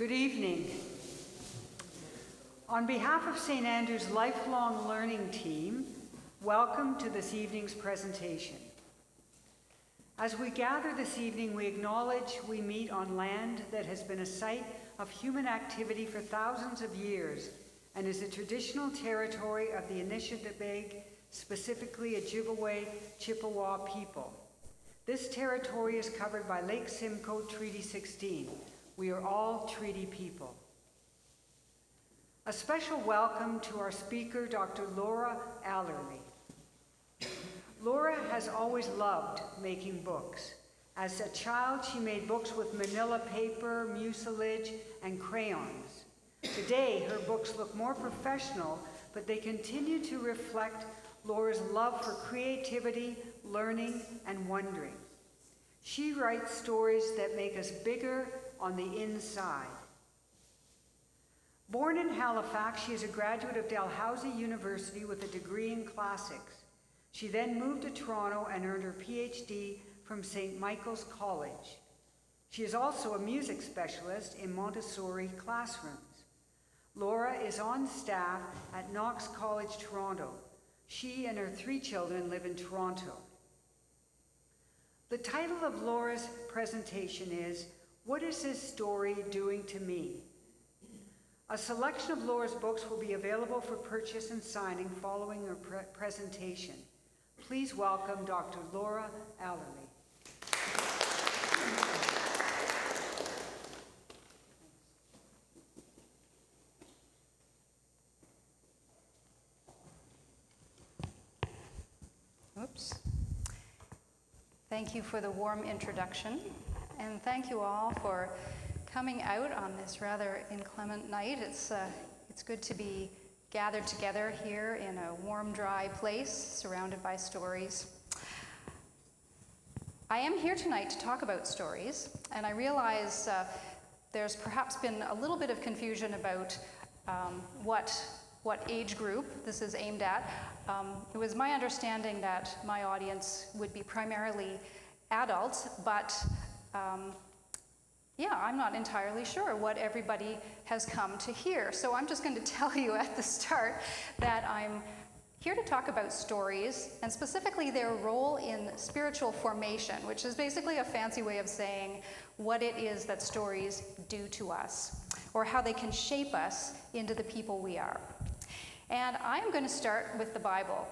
Good evening. On behalf of St. Andrew's Lifelong Learning Team, welcome to this evening's presentation. As we gather this evening, we acknowledge we meet on land that has been a site of human activity for thousands of years and is a traditional territory of the Anishinaabe, specifically Ojibwe Chippewa people. This territory is covered by Lake Simcoe Treaty 16. We are all treaty people. A special welcome to our speaker, Dr. Laura Alary. Laura has always loved making books. As a child, she made books with manila paper, mucilage, and crayons. Today, her books look more professional, but they continue to reflect Laura's love for creativity, learning, and wondering. She writes stories that make us bigger on the inside. Born in Halifax, she is a graduate of Dalhousie University with a degree in classics. She then moved to Toronto and earned her PhD from St. Michael's College. She is also a music specialist in Montessori classrooms. Laura is on staff at Knox College, Toronto. She and her 3 children live in Toronto. The title of Laura's presentation is, "What is this story doing to me?" A selection of Laura's books will be available for purchase and signing following her presentation. Please welcome Dr. Laura Alary. Oops. Thank you for the warm introduction, and thank you all for coming out on this rather inclement night. It's good to be gathered together here in a warm, dry place, surrounded by stories. I am here tonight to talk about stories, and I realize there's perhaps been a little bit of confusion about what age group this is aimed at. It was my understanding that my audience would be primarily adults, but I'm not entirely sure what everybody has come to hear. So I'm just going to tell you at the start that I'm here to talk about stories, and specifically their role in spiritual formation, which is basically a fancy way of saying what it is that stories do to us, or how they can shape us into the people we are. And I'm going to start with the Bible.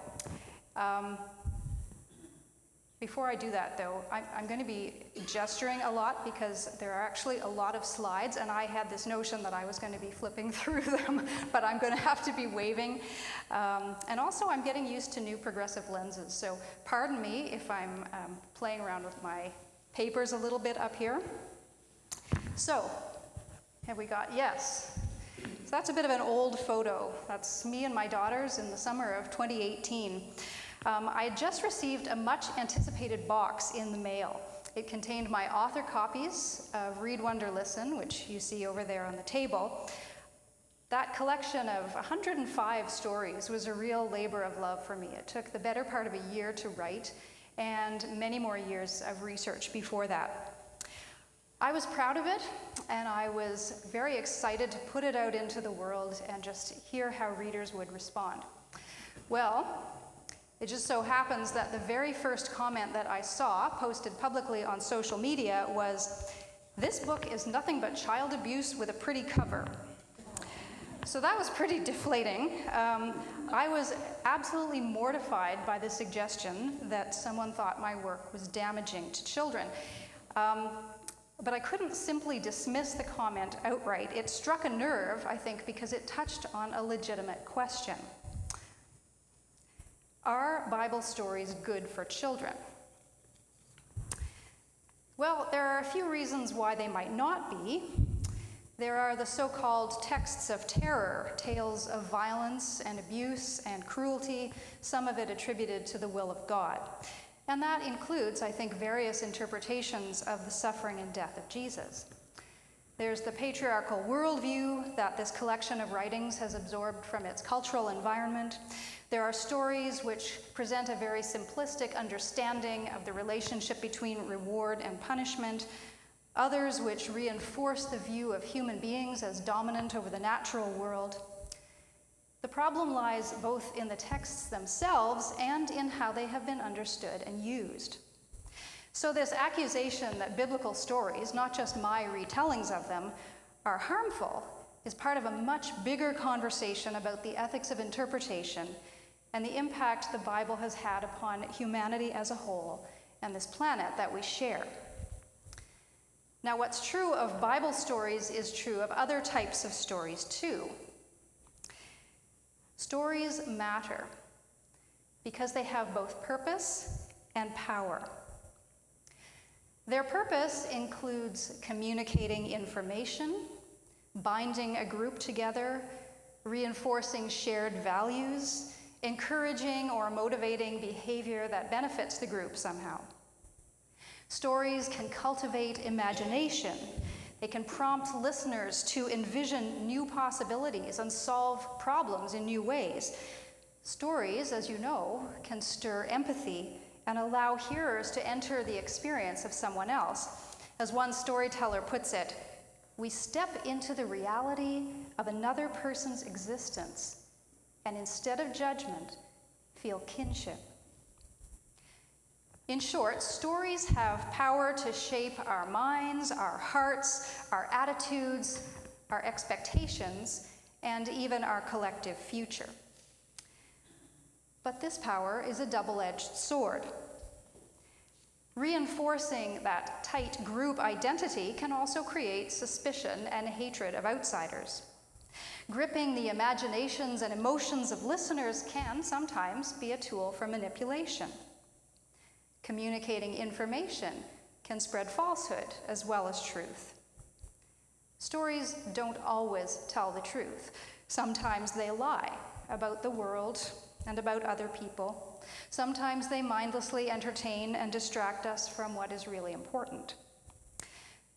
Before I do that, though, I'm going to be gesturing a lot because there are actually a lot of slides, and I had this notion that I was going to be flipping through them, but I'm going to have to be waving. And also, I'm getting used to new progressive lenses, so pardon me if I'm playing around with my papers a little bit up here. So, have we got, yes. So that's a bit of an old photo. That's me and my daughters in the summer of 2018. I had just received a much anticipated box in the mail. It contained my author copies of Read, Wonder, Listen, which you see over there on the table. That collection of 105 stories was a real labor of love for me. It took the better part of a year to write, and many more years of research before that. I was proud of it, and I was very excited to put it out into the world and just hear how readers would respond. Well, it just so happens that the very first comment that I saw posted publicly on social media was, "This book is nothing but child abuse with a pretty cover." So that was pretty deflating. I was absolutely mortified by the suggestion that someone thought my work was damaging to children. But I couldn't simply dismiss the comment outright. It struck a nerve, I think, because it touched on a legitimate question. Are Bible stories good for children? Well, there are a few reasons why they might not be. There are the so-called texts of terror, tales of violence and abuse and cruelty, some of it attributed to the will of God. And that includes, I think, various interpretations of the suffering and death of Jesus. There's the patriarchal worldview that this collection of writings has absorbed from its cultural environment. There are stories which present a very simplistic understanding of the relationship between reward and punishment, others which reinforce the view of human beings as dominant over the natural world. The problem lies both in the texts themselves and in how they have been understood and used. So this accusation that biblical stories, not just my retellings of them, are harmful is part of a much bigger conversation about the ethics of interpretation and the impact the Bible has had upon humanity as a whole and this planet that we share. Now, what's true of Bible stories is true of other types of stories too. Stories matter because they have both purpose and power. Their purpose includes communicating information, binding a group together, reinforcing shared values, encouraging or motivating behavior that benefits the group somehow. Stories can cultivate imagination. They can prompt listeners to envision new possibilities and solve problems in new ways. Stories, as you know, can stir empathy and allow hearers to enter the experience of someone else. As one storyteller puts it, we step into the reality of another person's existence and instead of judgment, feel kinship. In short, stories have power to shape our minds, our hearts, our attitudes, our expectations, and even our collective future. But this power is a double-edged sword. Reinforcing that tight group identity can also create suspicion and hatred of outsiders. Gripping the imaginations and emotions of listeners can sometimes be a tool for manipulation. Communicating information can spread falsehood as well as truth. Stories don't always tell the truth. Sometimes they lie about the world and about other people. Sometimes they mindlessly entertain and distract us from what is really important.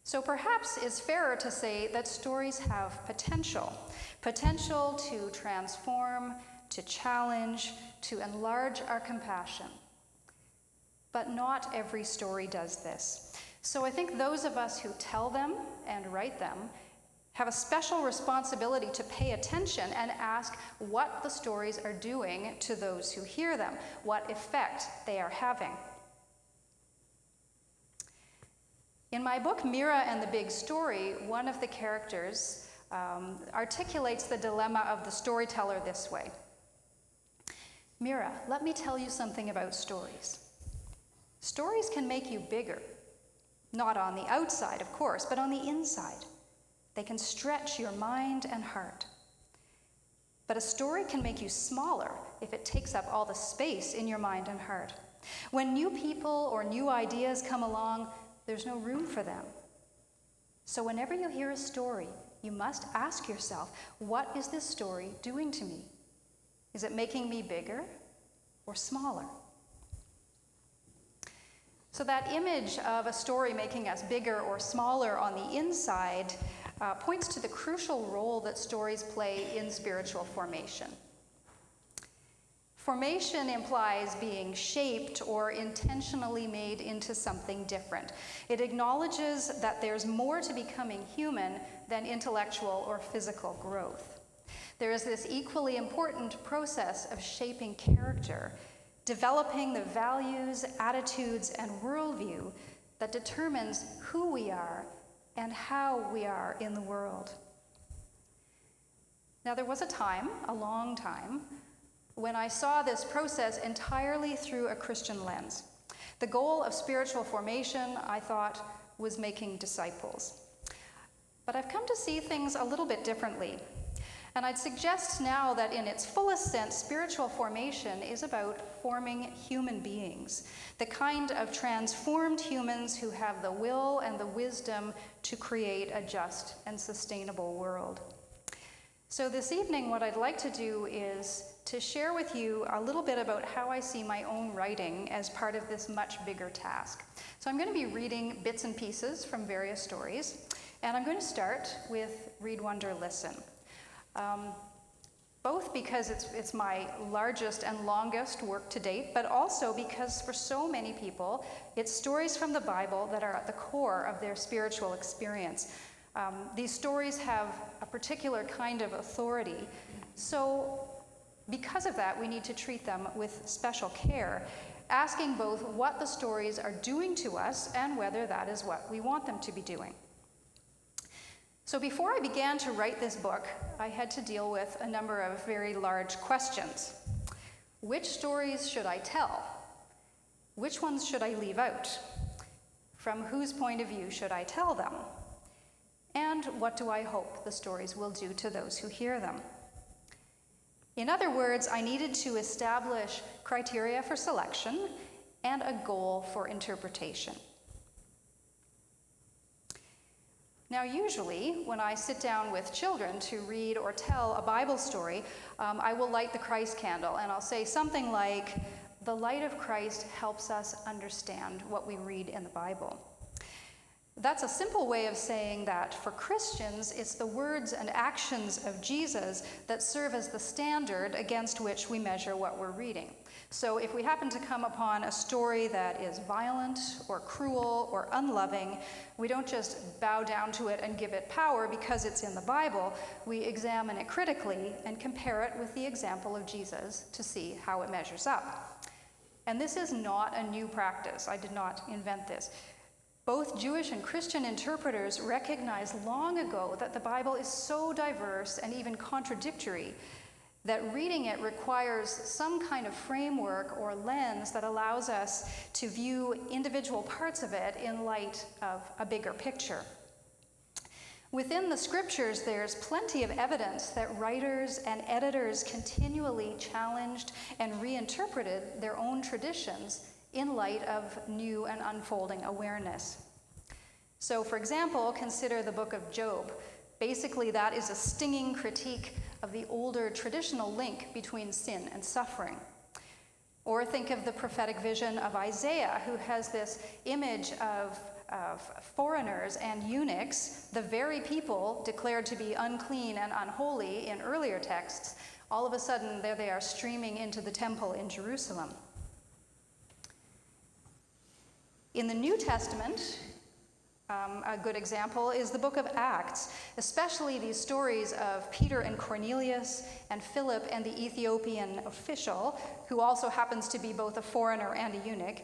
So perhaps it's fairer to say that stories have potential to transform, to challenge, to enlarge our compassion. But not every story does this. So I think those of us who tell them and write them have a special responsibility to pay attention and ask what the stories are doing to those who hear them, what effect they are having. In my book, Mira and the Big Story, one of the characters articulates the dilemma of the storyteller this way. Mira, let me tell you something about stories. Stories can make you bigger. Not on the outside, of course, but on the inside. They can stretch your mind and heart. But a story can make you smaller if it takes up all the space in your mind and heart. When new people or new ideas come along, there's no room for them. So whenever you hear a story, you must ask yourself, what is this story doing to me? Is it making me bigger or smaller? So that image of a story making us bigger or smaller on the inside points to the crucial role that stories play in spiritual formation. Formation implies being shaped or intentionally made into something different. It acknowledges that there's more to becoming human than intellectual or physical growth. There is this equally important process of shaping character, developing the values, attitudes, and worldview that determines who we are and how we are in the world. Now, there was a time, a long time, when I saw this process entirely through a Christian lens. The goal of spiritual formation, I thought, was making disciples. But I've come to see things a little bit differently. And I'd suggest now that in its fullest sense, spiritual formation is about forming human beings, the kind of transformed humans who have the will and the wisdom to create a just and sustainable world. So this evening, what I'd like to do is to share with you a little bit about how I see my own writing as part of this much bigger task. So I'm going to be reading bits and pieces from various stories, and I'm going to start with Read, Wonder, Listen. both because it's my largest and longest work to date, but also because for so many people, it's stories from the Bible that are at the core of their spiritual experience. These stories have a particular kind of authority, so because of that, we need to treat them with special care, asking both what the stories are doing to us and whether that is what we want them to be doing. So before I began to write this book, I had to deal with a number of very large questions. Which stories should I tell? Which ones should I leave out? From whose point of view should I tell them? And what do I hope the stories will do to those who hear them? In other words, I needed to establish criteria for selection and a goal for interpretation. Now, usually, when I sit down with children to read or tell a Bible story, I will light the Christ candle, and I'll say something like, "The light of Christ helps us understand what we read in the Bible." That's a simple way of saying that for Christians, it's the words and actions of Jesus that serve as the standard against which we measure what we're reading. So if we happen to come upon a story that is violent or cruel or unloving, we don't just bow down to it and give it power because it's in the Bible. We examine it critically and compare it with the example of Jesus to see how it measures up. And this is not a new practice. I did not invent this. Both Jewish and Christian interpreters recognized long ago that the Bible is so diverse and even contradictory that reading it requires some kind of framework or lens that allows us to view individual parts of it in light of a bigger picture. Within the scriptures, there's plenty of evidence that writers and editors continually challenged and reinterpreted their own traditions in light of new and unfolding awareness. So, for example, consider the book of Job. Basically, that is a stinging critique of the older traditional link between sin and suffering. Or think of the prophetic vision of Isaiah, who has this image of foreigners and eunuchs, the very people declared to be unclean and unholy in earlier texts. All of a sudden, there they are streaming into the temple in Jerusalem. In the New Testament, a good example is the book of Acts, especially these stories of Peter and Cornelius and Philip and the Ethiopian official, who also happens to be both a foreigner and a eunuch.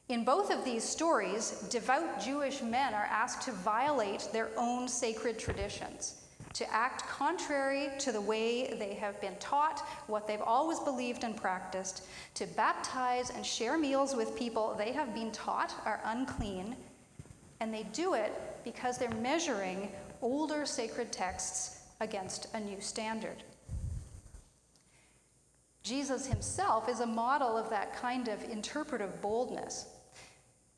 In both of these stories, devout Jewish men are asked to violate their own sacred traditions, to act contrary to the way they have been taught, what they've always believed and practiced, to baptize and share meals with people they have been taught are unclean, and they do it because they're measuring older sacred texts against a new standard. Jesus himself is a model of that kind of interpretive boldness.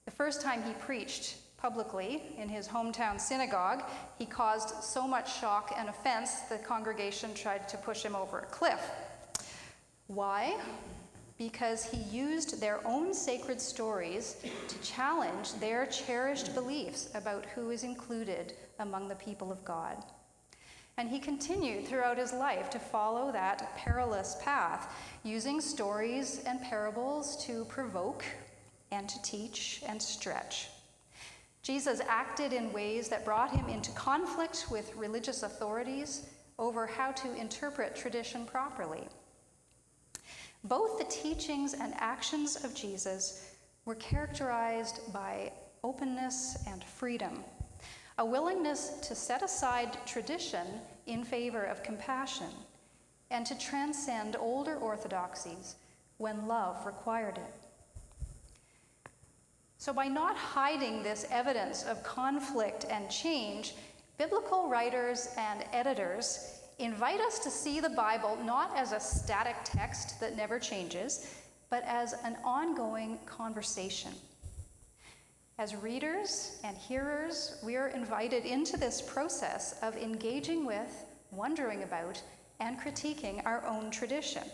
The first time he preached publicly in his hometown synagogue, he caused so much shock and offense the congregation tried to push him over a cliff. Why? Because he used their own sacred stories to challenge their cherished beliefs about who is included among the people of God. And he continued throughout his life to follow that perilous path, using stories and parables to provoke and to teach and stretch. Jesus acted in ways that brought him into conflict with religious authorities over how to interpret tradition properly. Both the teachings and actions of Jesus were characterized by openness and freedom, a willingness to set aside tradition in favor of compassion, and to transcend older orthodoxies when love required it. So by not hiding this evidence of conflict and change, biblical writers and editors invite us to see the Bible not as a static text that never changes, but as an ongoing conversation. As readers and hearers, we are invited into this process of engaging with, wondering about, and critiquing our own tradition,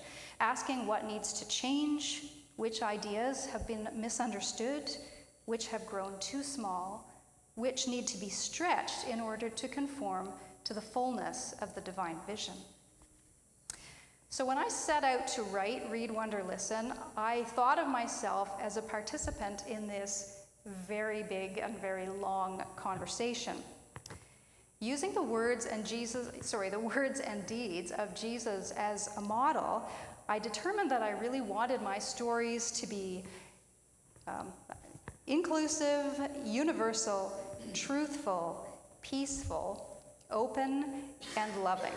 asking what needs to change, which ideas have been misunderstood, which have grown too small, which need to be stretched in order to conform to the fullness of the divine vision. So when I set out to write Read, Wonder, Listen, I thought of myself as a participant in this very big and very long conversation. Using the words and deeds of Jesus as a model, I determined that I really wanted my stories to be inclusive, universal, truthful, peaceful, open, and loving.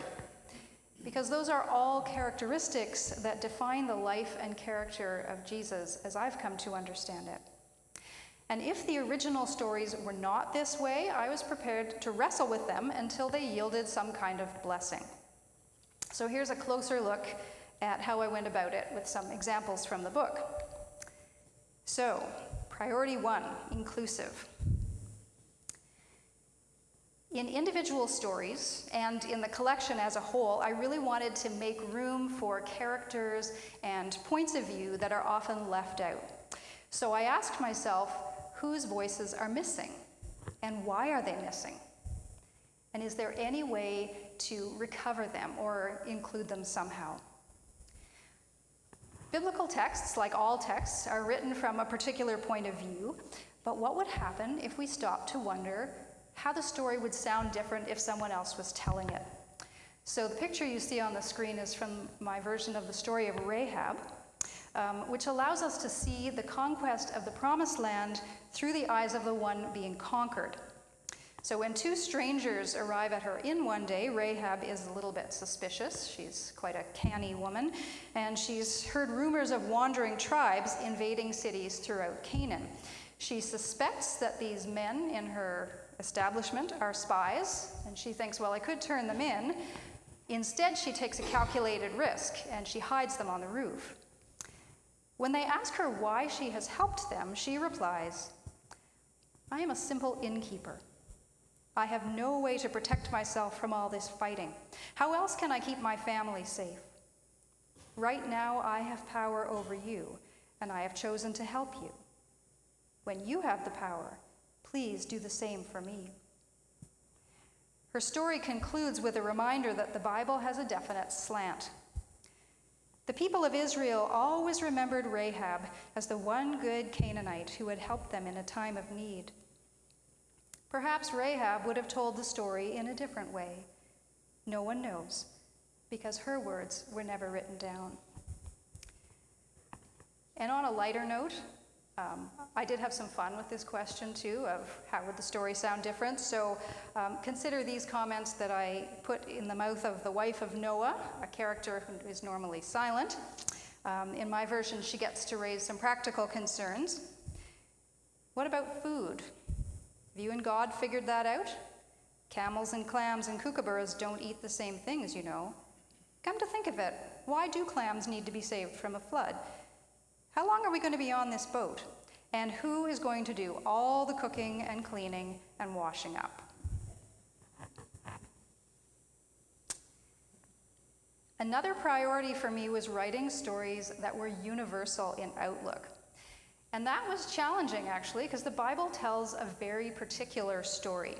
Because those are all characteristics that define the life and character of Jesus as I've come to understand it. And if the original stories were not this way, I was prepared to wrestle with them until they yielded some kind of blessing. So here's a closer look at how I went about it with some examples from the book. So, priority 1, inclusive. In individual stories and in the collection as a whole, I really wanted to make room for characters and points of view that are often left out. So I asked myself, whose voices are missing? And why are they missing? And is there any way to recover them or include them somehow? Biblical texts, like all texts, are written from a particular point of view, but what would happen if we stopped to wonder how the story would sound different if someone else was telling it? So the picture you see on the screen is from my version of the story of Rahab, which allows us to see the conquest of the Promised Land through the eyes of the one being conquered. So when two strangers arrive at her inn one day, Rahab is a little bit suspicious. She's quite a canny woman, and she's heard rumors of wandering tribes invading cities throughout Canaan. She suspects that these men in her establishment are spies, and she thinks, well, I could turn them in. Instead, she takes a calculated risk, and she hides them on the roof. When they ask her why she has helped them, she replies, I am a simple innkeeper. I have no way to protect myself from all this fighting. How else can I keep my family safe? Right now, I have power over you, and I have chosen to help you. When you have the power, please do the same for me. Her story concludes with a reminder that the Bible has a definite slant. The people of Israel always remembered Rahab as the one good Canaanite who had helped them in a time of need. Perhaps Rahab would have told the story in a different way. No one knows, because her words were never written down. And on a lighter note, I did have some fun with this question too, of how would the story sound different. So consider these comments that I put in the mouth of the wife of Noah, a character who is normally silent. In my version, she gets to raise some practical concerns. What about food? Have you and God figured that out? Camels and clams and kookaburras don't eat the same things, you know. Come to think of it, why do clams need to be saved from a flood? How long are we going to be on this boat? And who is going to do all the cooking and cleaning and washing up? Another priority for me was writing stories that were universal in outlook. And that was challenging, actually, because the Bible tells a very particular story.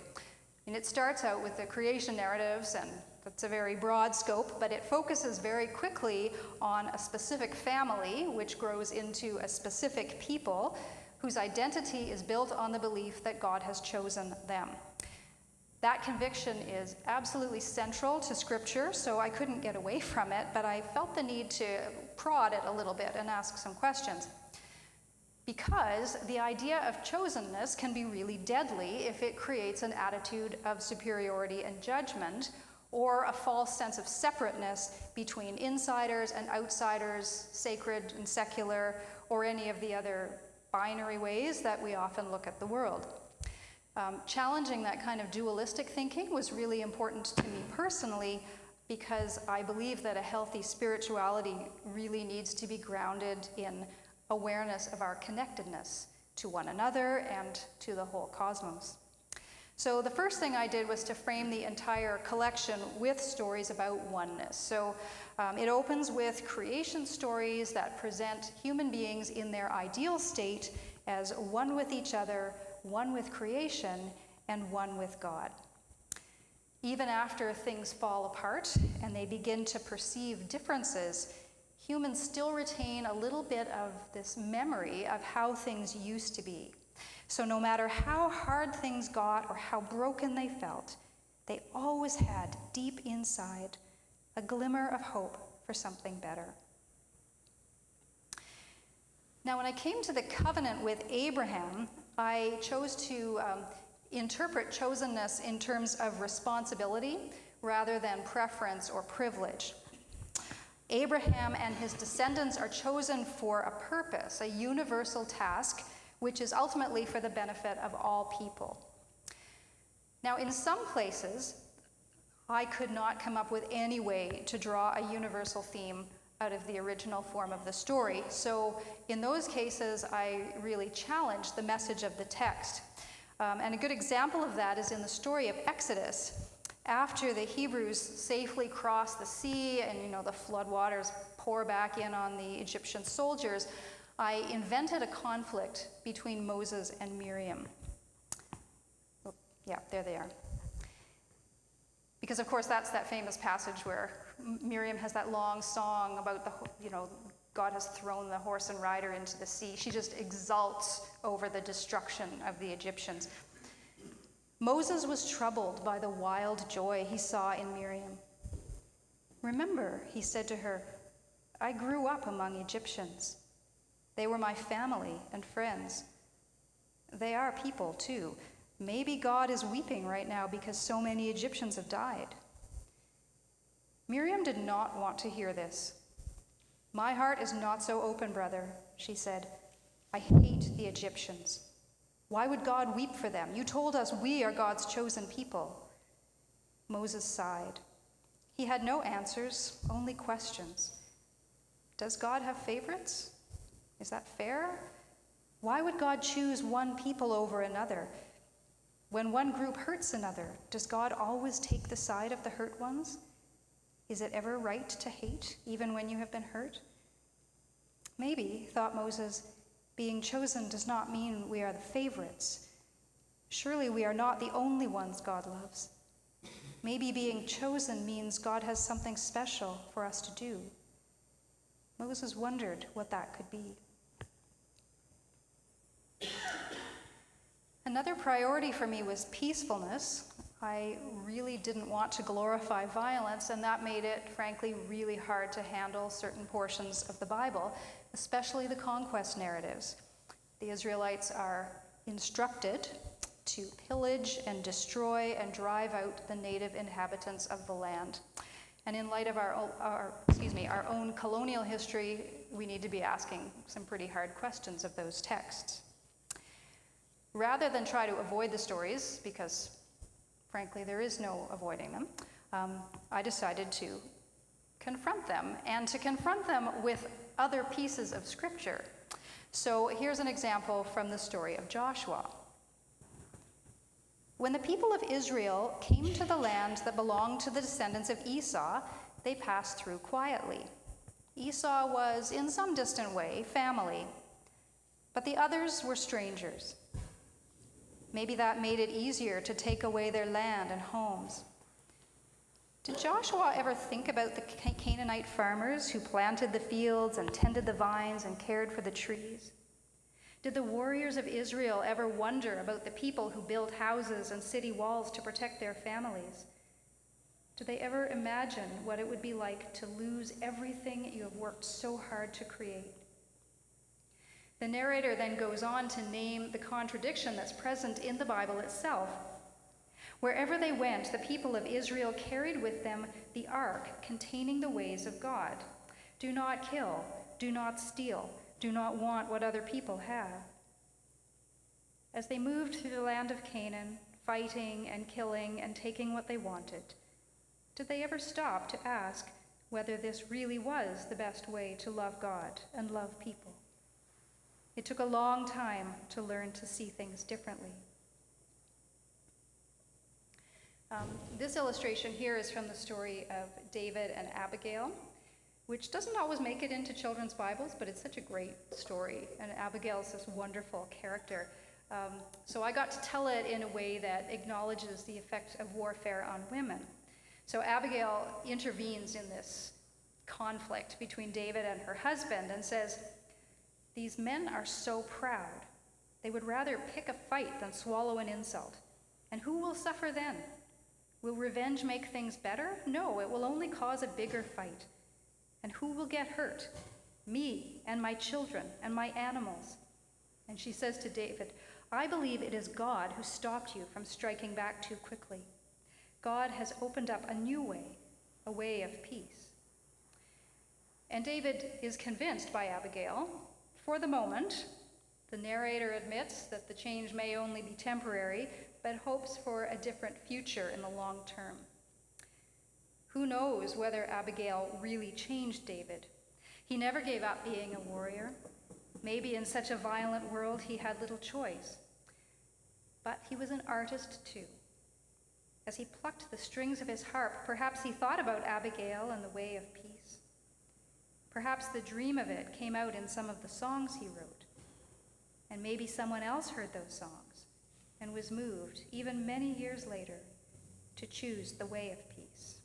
And it starts out with the creation narratives, and that's a very broad scope, but it focuses very quickly on a specific family, which grows into a specific people whose identity is built on the belief that God has chosen them. That conviction is absolutely central to Scripture, so I couldn't get away from it, but I felt the need to prod it a little bit and ask some questions. Because the idea of chosenness can be really deadly if it creates an attitude of superiority and judgment, or a false sense of separateness between insiders and outsiders, sacred and secular, or any of the other binary ways that we often look at the world. Challenging that kind of dualistic thinking was really important to me personally, because I believe that a healthy spirituality really needs to be grounded in awareness of our connectedness to one another and to the whole cosmos. So the first thing I did was to frame the entire collection with stories about oneness. So it opens with creation stories that present human beings in their ideal state as one with each other, one with creation, and one with God. Even after things fall apart and they begin to perceive differences, humans still retain a little bit of this memory of how things used to be. So no matter how hard things got or how broken they felt, they always had deep inside a glimmer of hope for something better. Now, when I came to the covenant with Abraham, I chose to interpret chosenness in terms of responsibility rather than preference or privilege. Abraham and his descendants are chosen for a purpose, a universal task, which is ultimately for the benefit of all people. Now, in some places, I could not come up with any way to draw a universal theme out of the original form of the story. So in those cases, I really challenged the message of the text. And a good example of that is in the story of Exodus. After the Hebrews safely cross the sea and, the floodwaters pour back in on the Egyptian soldiers, I invented a conflict between Moses and Miriam. Oh, yeah, there they are. Because, of course, that's that famous passage where Miriam has that long song about God has thrown the horse and rider into the sea. She just exults over the destruction of the Egyptians. Moses was troubled by the wild joy he saw in Miriam. "Remember," he said to her, "I grew up among Egyptians. They were my family and friends. They are people, too. Maybe God is weeping right now because so many Egyptians have died." Miriam did not want to hear this. "My heart is not so open, brother," she said. "I hate the Egyptians. Why would God weep for them? You told us we are God's chosen people." Moses sighed. He had no answers, only questions. Does God have favorites? Is that fair? Why would God choose one people over another? When one group hurts another, does God always take the side of the hurt ones? Is it ever right to hate, even when you have been hurt? Maybe, thought Moses, being chosen does not mean we are the favorites. Surely we are not the only ones God loves. Maybe being chosen means God has something special for us to do. Moses wondered what that could be. Another priority for me was peacefulness. I really didn't want to glorify violence, and that made it, frankly, really hard to handle certain portions of the Bible, especially the conquest narratives. The Israelites are instructed to pillage and destroy and drive out the native inhabitants of the land. And in light of our own colonial history, we need to be asking some pretty hard questions of those texts. Rather than try to avoid the stories, because frankly there is no avoiding them, I decided to confront them, and to confront them with other pieces of scripture. So here's an example from the story of Joshua. When the people of Israel came to the land that belonged to the descendants of Esau, they passed through quietly. Esau was, in some distant way, family, but the others were strangers. Maybe that made it easier to take away their land and homes. Did Joshua ever think about the Canaanite farmers who planted the fields and tended the vines and cared for the trees? Did the warriors of Israel ever wonder about the people who built houses and city walls to protect their families? Did they ever imagine what it would be like to lose everything you have worked so hard to create? The narrator then goes on to name the contradiction that's present in the Bible itself. Wherever they went, the people of Israel carried with them the ark containing the ways of God. Do not kill, do not steal, do not want what other people have. As they moved through the land of Canaan, fighting and killing and taking what they wanted, did they ever stop to ask whether this really was the best way to love God and love people? It took a long time to learn to see things differently. This illustration here is from the story of David and Abigail, which doesn't always make it into children's Bibles, but it's such a great story. And Abigail is this wonderful character. So I got to tell it in a way that acknowledges the effect of warfare on women. So Abigail intervenes in this conflict between David and her husband and says, "These men are so proud. They would rather pick a fight than swallow an insult. And who will suffer then? Will revenge make things better? No, it will only cause a bigger fight. And who will get hurt? Me and my children and my animals." And she says to David, "I believe it is God who stopped you from striking back too quickly. God has opened up a new way, a way of peace." And David is convinced by Abigail. For the moment, the narrator admits that the change may only be temporary, but hopes for a different future in the long term. Who knows whether Abigail really changed David? He never gave up being a warrior. Maybe in such a violent world he had little choice. But he was an artist too. As he plucked the strings of his harp, perhaps he thought about Abigail and the way of peace. Perhaps the dream of it came out in some of the songs he wrote. And maybe someone else heard those songs and was moved, even many years later, to choose the way of peace.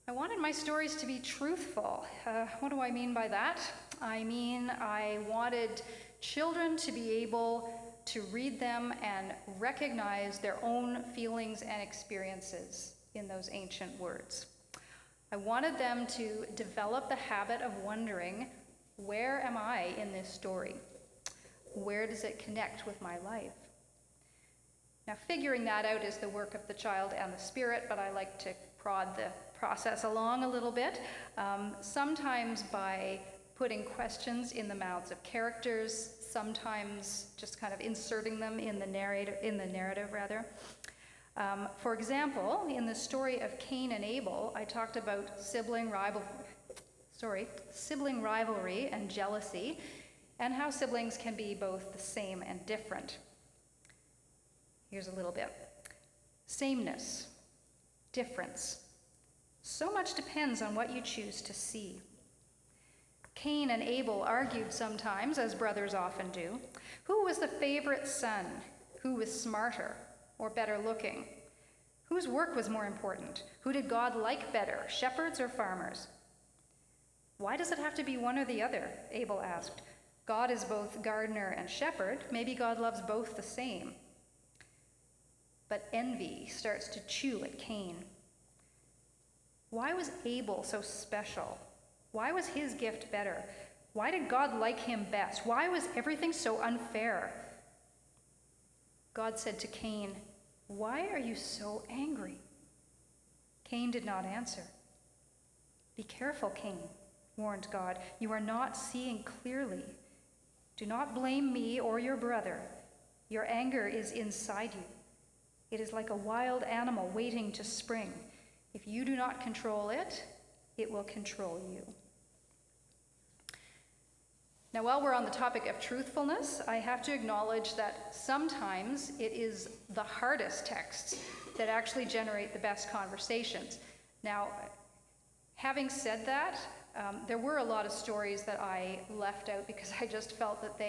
I wanted my stories to be truthful. What do I mean by that? I mean, I wanted children to be able to read them and recognize their own feelings and experiences in those ancient words. I wanted them to develop the habit of wondering, where am I in this story? Where does it connect with my life? Now, figuring that out is the work of the child and the spirit, but I like to prod the process along a little bit, sometimes by putting questions in the mouths of characters, sometimes just kind of inserting them in the narrative. For example, in the story of Cain and Abel, I talked about sibling rivalry and jealousy, and how siblings can be both the same and different. Here's a little bit. Sameness, difference. So much depends on what you choose to see. Cain and Abel argued sometimes, as brothers often do. Who was the favorite son? Who was smarter or better looking? Whose work was more important? Who did God like better, shepherds or farmers? Why does it have to be one or the other? Abel asked. God is both gardener and shepherd. Maybe God loves both the same. But envy starts to chew at Cain. Why was Abel so special? Why was his gift better? Why did God like him best? Why was everything so unfair? God said to Cain, "Why are you so angry?" Cain did not answer. "Be careful, Cain," warned God. "You are not seeing clearly. Do not blame me or your brother. Your anger is inside you. It is like a wild animal waiting to spring. If you do not control it, it will control you." Now, while we're on the topic of truthfulness, I have to acknowledge that sometimes it is the hardest texts that actually generate the best conversations. Now, having said that, there were a lot of stories that I left out because I just felt that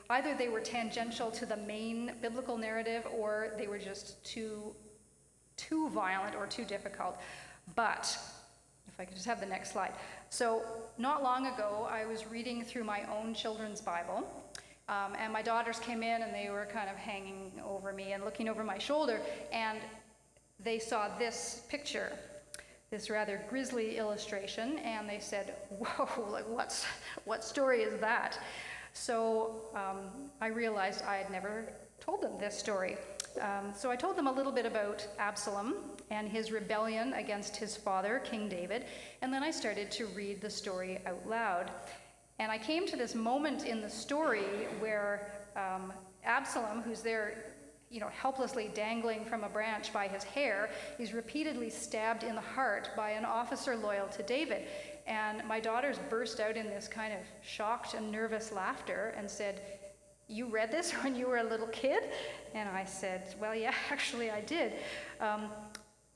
either they were tangential to the main biblical narrative or they were just too violent or too difficult. But if I could just have the next slide. So not long ago, I was reading through my own children's Bible, and my daughters came in and they were kind of hanging over me and looking over my shoulder, and they saw this picture, this rather grisly illustration, and they said, "Whoa, like what story is that?" So I realized I had never told them this story. So I told them a little bit about Absalom and his rebellion against his father, King David, and then I started to read the story out loud. And I came to this moment in the story where Absalom, who's there, helplessly dangling from a branch by his hair, is repeatedly stabbed in the heart by an officer loyal to David. And my daughters burst out in this kind of shocked and nervous laughter and said, "You read this when you were a little kid?" And I said, "Well, yeah, actually I did."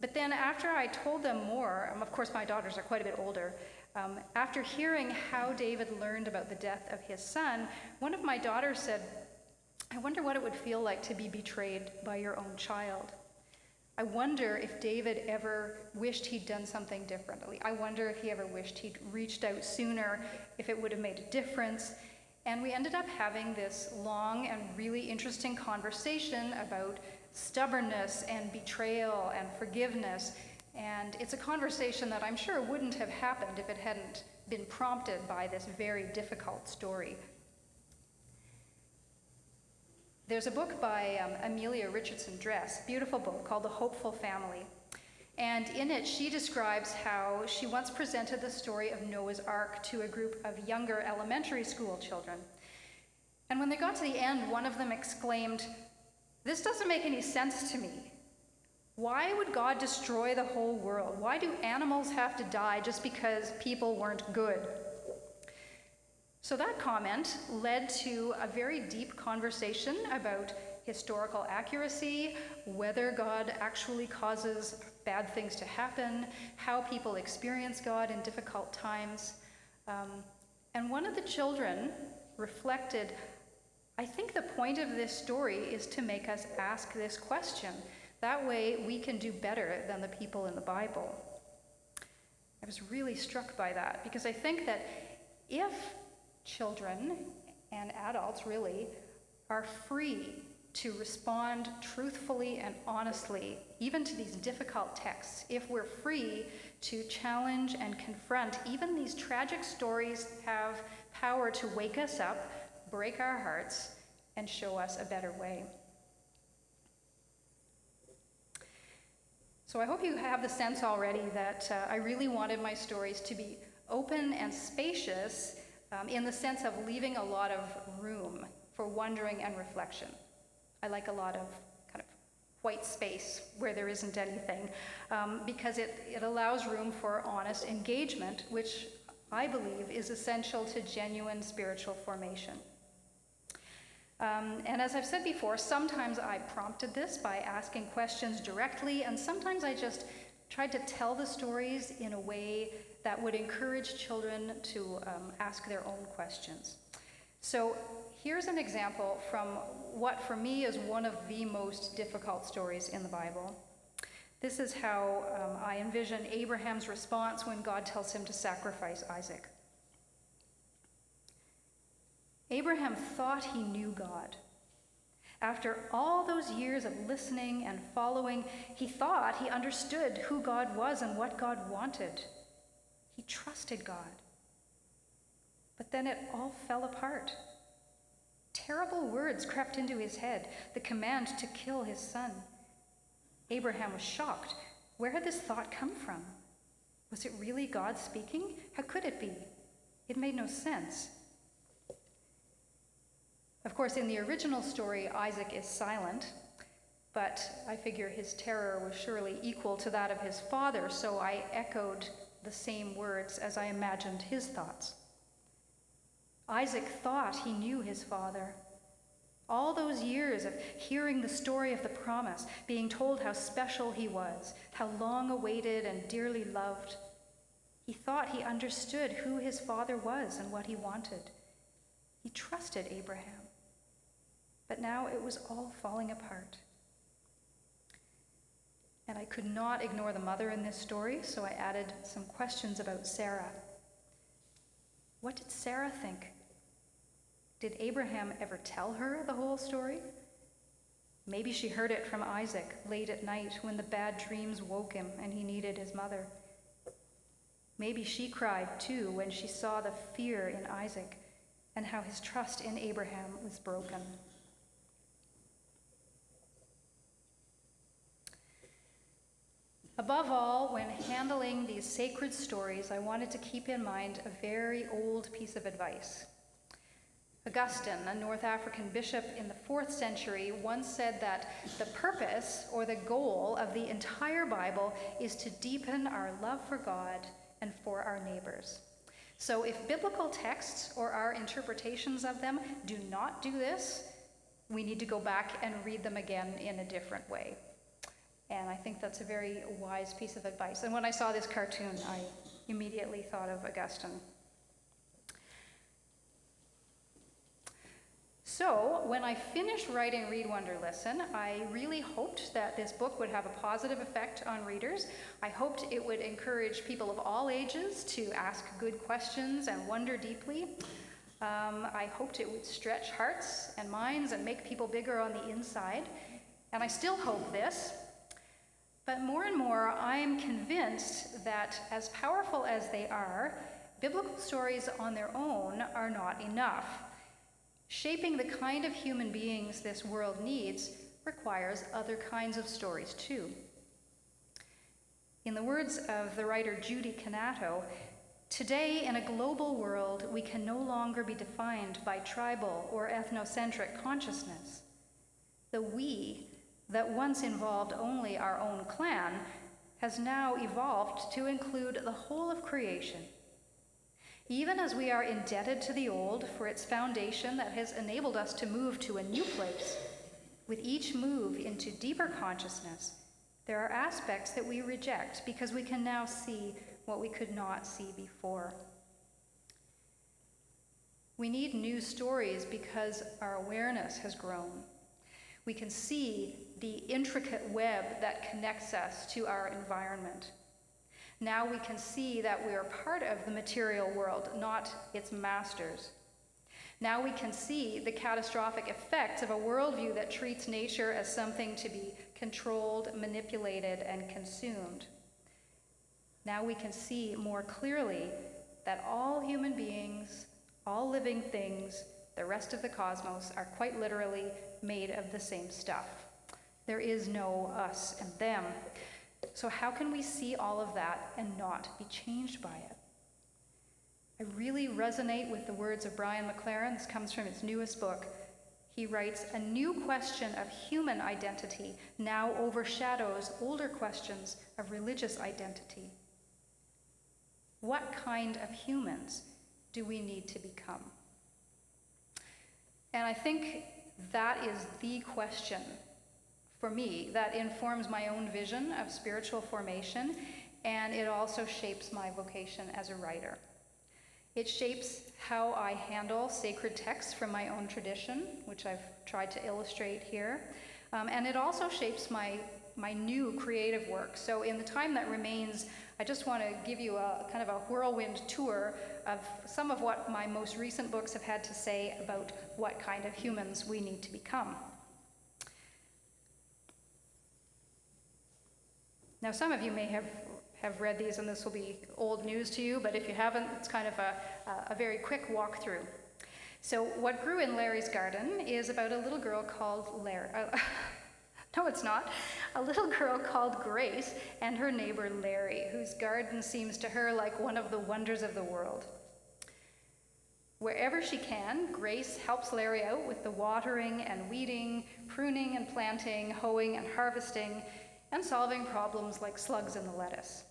But then after I told them more, of course my daughters are quite a bit older, After hearing how David learned about the death of his son, one of my daughters said, "I wonder what it would feel like to be betrayed by your own child. I wonder if David ever wished he'd done something differently. I wonder if he ever wished he'd reached out sooner, if it would have made a difference." And we ended up having this long and really interesting conversation about stubbornness and betrayal and forgiveness. And it's a conversation that I'm sure wouldn't have happened if it hadn't been prompted by this very difficult story. There's a book by Amelia Richardson Dress, beautiful book called The Hopeful Family. And in it, she describes how she once presented the story of Noah's Ark to a group of younger elementary school children. And when they got to the end, one of them exclaimed, "This doesn't make any sense to me. Why would God destroy the whole world? Why do animals have to die just because people weren't good?" So that comment led to a very deep conversation about historical accuracy, whether God actually causes bad things to happen, how people experience God in difficult times. And one of the children reflected, "I think the point of this story is to make us ask this question. That way we can do better than the people in the Bible." I was really struck by that, because I think that if children and adults really are free to respond truthfully and honestly, even to these difficult texts, if we're free to challenge and confront, even these tragic stories have power to wake us up, break our hearts, and show us a better way. So I hope you have the sense already that I really wanted my stories to be open and spacious, in the sense of leaving a lot of room for wondering and reflection. I like a lot of kind of white space where there isn't anything, because it allows room for honest engagement, which I believe is essential to genuine spiritual formation. And as I've said before, sometimes I prompted this by asking questions directly, and sometimes I just tried to tell the stories in a way that would encourage children to ask their own questions. So here's an example from what for me is one of the most difficult stories in the Bible. This is how I envision Abraham's response when God tells him to sacrifice Isaac. Abraham thought he knew God. After all those years of listening and following, he thought he understood who God was and what God wanted. He trusted God. But then it all fell apart. Terrible words crept into his head, the command to kill his son. Abraham was shocked. Where had this thought come from? Was it really God speaking? How could it be? It made no sense. Of course, in the original story, Isaac is silent, but I figure his terror was surely equal to that of his father, so I echoed the same words as I imagined his thoughts. Isaac thought he knew his father. All those years of hearing the story of the promise, being told how special he was, how long awaited and dearly loved, he thought he understood who his father was and what he wanted. He trusted Abraham. But now it was all falling apart. And I could not ignore the mother in this story, so I added some questions about Sarah. What did Sarah think? Did Abraham ever tell her the whole story? Maybe she heard it from Isaac late at night when the bad dreams woke him and he needed his mother. Maybe she cried too when she saw the fear in Isaac and how his trust in Abraham was broken. Above all, when handling these sacred stories, I wanted to keep in mind a very old piece of advice. Augustine, a North African bishop in the 4th century, once said that the purpose or the goal of the entire Bible is to deepen our love for God and for our neighbors. So if biblical texts or our interpretations of them do not do this, we need to go back and read them again in a different way. And I think that's a very wise piece of advice. And when I saw this cartoon, immediately thought of Augustine. So, when I finished writing Read, Wonder, Listen, I really hoped that this book would have a positive effect on readers. I hoped it would encourage people of all ages to ask good questions and wonder deeply. I hoped it would stretch hearts and minds and make people bigger on the inside. And I still hope this. But more and more, I'm convinced that as powerful as they are, biblical stories on their own are not enough. Shaping the kind of human beings this world needs requires other kinds of stories too. In the words of the writer Judy Canato, today in a global world, we can no longer be defined by tribal or ethnocentric consciousness. The we that once involved only our own clan has now evolved to include the whole of creation. Even as we are indebted to the old for its foundation that has enabled us to move to a new place, with each move into deeper consciousness, there are aspects that we reject because we can now see what we could not see before. We need new stories because our awareness has grown. We can see the intricate web that connects us to our environment. Now we can see that we are part of the material world, not its masters. Now we can see the catastrophic effects of a worldview that treats nature as something to be controlled, manipulated, and consumed. Now we can see more clearly that all human beings, all living things, the rest of the cosmos are quite literally made of the same stuff. There is no us and them. So how can we see all of that and not be changed by it? I really resonate with the words of Brian McLaren. This comes from his newest book. He writes, "A new question of human identity now overshadows older questions of religious identity. What kind of humans do we need to become?" And I think that is the question for me that informs my own vision of spiritual formation, and it also shapes my vocation as a writer. It shapes how I handle sacred texts from my own tradition, which I've tried to illustrate here, and it also shapes my new creative work. So in the time that remains, I just want to give you a kind of a whirlwind tour of some of what my most recent books have had to say about what kind of humans we need to become. Now, some of you may have read these, and this will be old news to you, but if you haven't, it's kind of a very quick walkthrough. So what grew in Larry's garden is about a little girl called no, it's not. A little girl called Grace and her neighbor Larry, whose garden seems to her like one of the wonders of the world. Wherever she can, Grace helps Larry out with the watering and weeding, pruning and planting, hoeing and harvesting, and solving problems like slugs in the lettuce.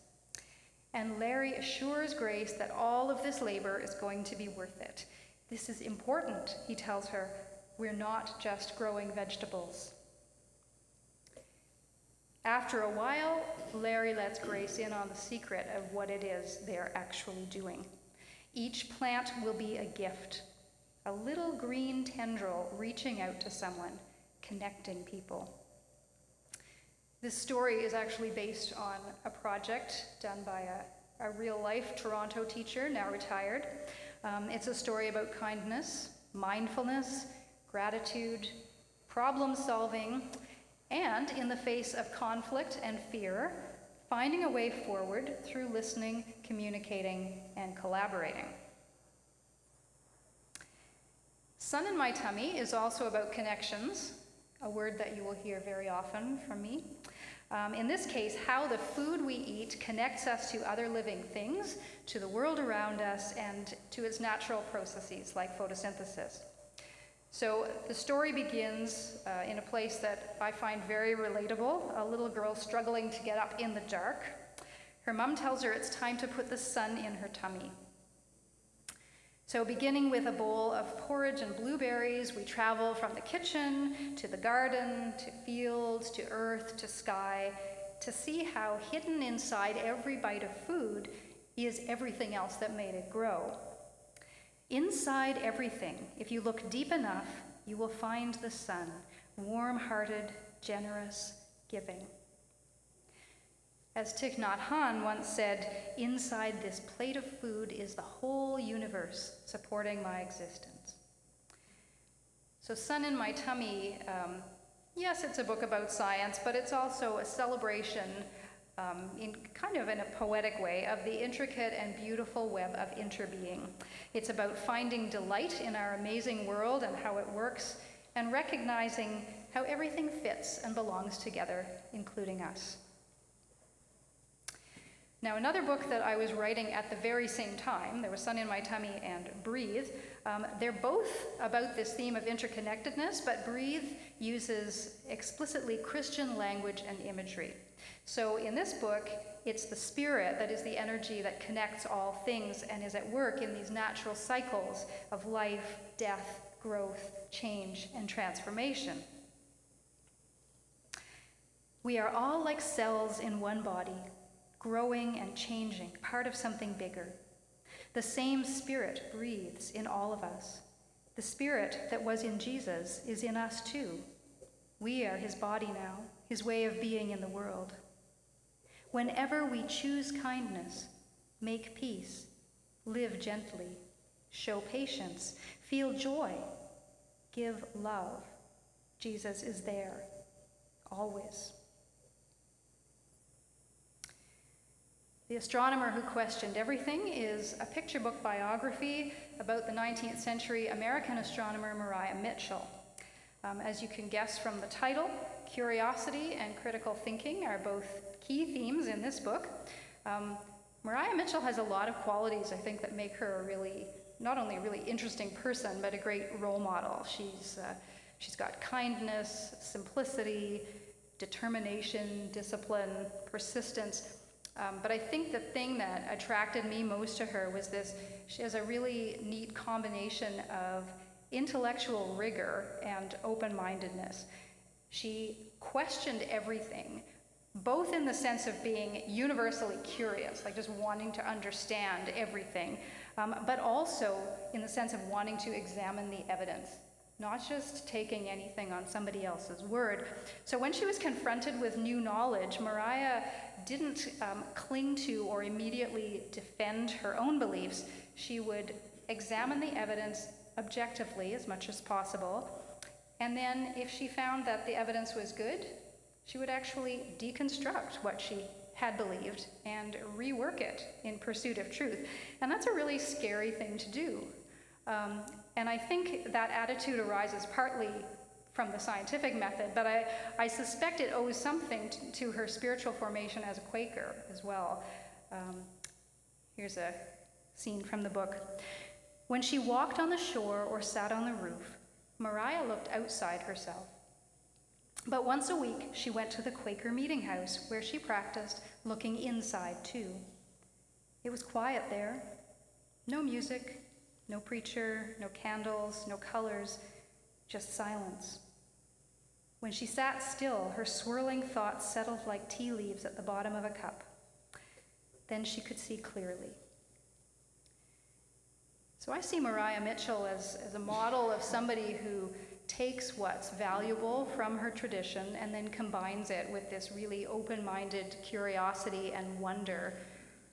And Larry assures Grace that all of this labor is going to be worth it. "This is important," he tells her. "We're not just growing vegetables." After a while, Larry lets Grace in on the secret of what it is they're actually doing. Each plant will be a gift, a little green tendril reaching out to someone, connecting people. This story is actually based on a project done by a real-life Toronto teacher, now retired. It's a story about kindness, mindfulness, gratitude, problem-solving, and in the face of conflict and fear, finding a way forward through listening, communicating, and collaborating. Sun in My Tummy is also about connections, a word that you will hear very often from me. In this case, how the food we eat connects us to other living things, to the world around us, and to its natural processes like photosynthesis. So the story begins in a place that I find very relatable, a little girl struggling to get up in the dark. Her mom tells her it's time to put the sun in her tummy. So beginning with a bowl of porridge and blueberries, we travel from the kitchen to the garden, to fields, to earth, to sky, to see how hidden inside every bite of food is everything else that made it grow. Inside everything, if you look deep enough, you will find the sun, warm-hearted, generous, giving. As Thich Nhat Hanh once said, inside this plate of food is the whole universe supporting my existence. So Sun in My Tummy, yes, it's a book about science, but it's also a celebration in a poetic way of the intricate and beautiful web of interbeing. It's about finding delight in our amazing world and how it works, and recognizing how everything fits and belongs together, including us. Now, another book that I was writing at the very same time, there was Sun in My Tummy and Breathe. They're both about this theme of interconnectedness, but Breathe uses explicitly Christian language and imagery. So in this book, it's the spirit that is the energy that connects all things and is at work in these natural cycles of life, death, growth, change, and transformation. We are all like cells in one body, growing and changing, part of something bigger. The same Spirit breathes in all of us. The Spirit that was in Jesus is in us too. We are his body now, his way of being in the world. Whenever we choose kindness, make peace, live gently, show patience, feel joy, give love, Jesus is there, always. The Astronomer Who Questioned Everything is a picture book biography about the 19th century American astronomer Maria Mitchell. As you can guess from the title, curiosity and critical thinking are both key themes in this book. Maria Mitchell has a lot of qualities, I think, that make her a really, not only a really interesting person, but a great role model. She's got kindness, simplicity, determination, discipline, persistence. But I think the thing that attracted me most to her was this: she has a really neat combination of intellectual rigor and open-mindedness. She questioned everything, both in the sense of being universally curious, like just wanting to understand everything, but also in the sense of wanting to examine the evidence, not just taking anything on somebody else's word. So when she was confronted with new knowledge, Maria didn't cling to or immediately defend her own beliefs. She would examine the evidence objectively as much as possible, and then if she found that the evidence was good, she would actually deconstruct what she had believed and rework it in pursuit of truth. And that's a really scary thing to do. And I think that attitude arises partly from the scientific method, but I suspect it owes something to her spiritual formation as a Quaker as well. Here's a scene from the book. When she walked on the shore or sat on the roof, Maria looked outside herself. But once a week, she went to the Quaker meeting house where she practiced looking inside too. It was quiet there. No music, no preacher, no candles, no colors, just silence. When she sat still, her swirling thoughts settled like tea leaves at the bottom of a cup. Then she could see clearly. So I see Maria Mitchell as a model of somebody who takes what's valuable from her tradition and then combines it with this really open-minded curiosity and wonder,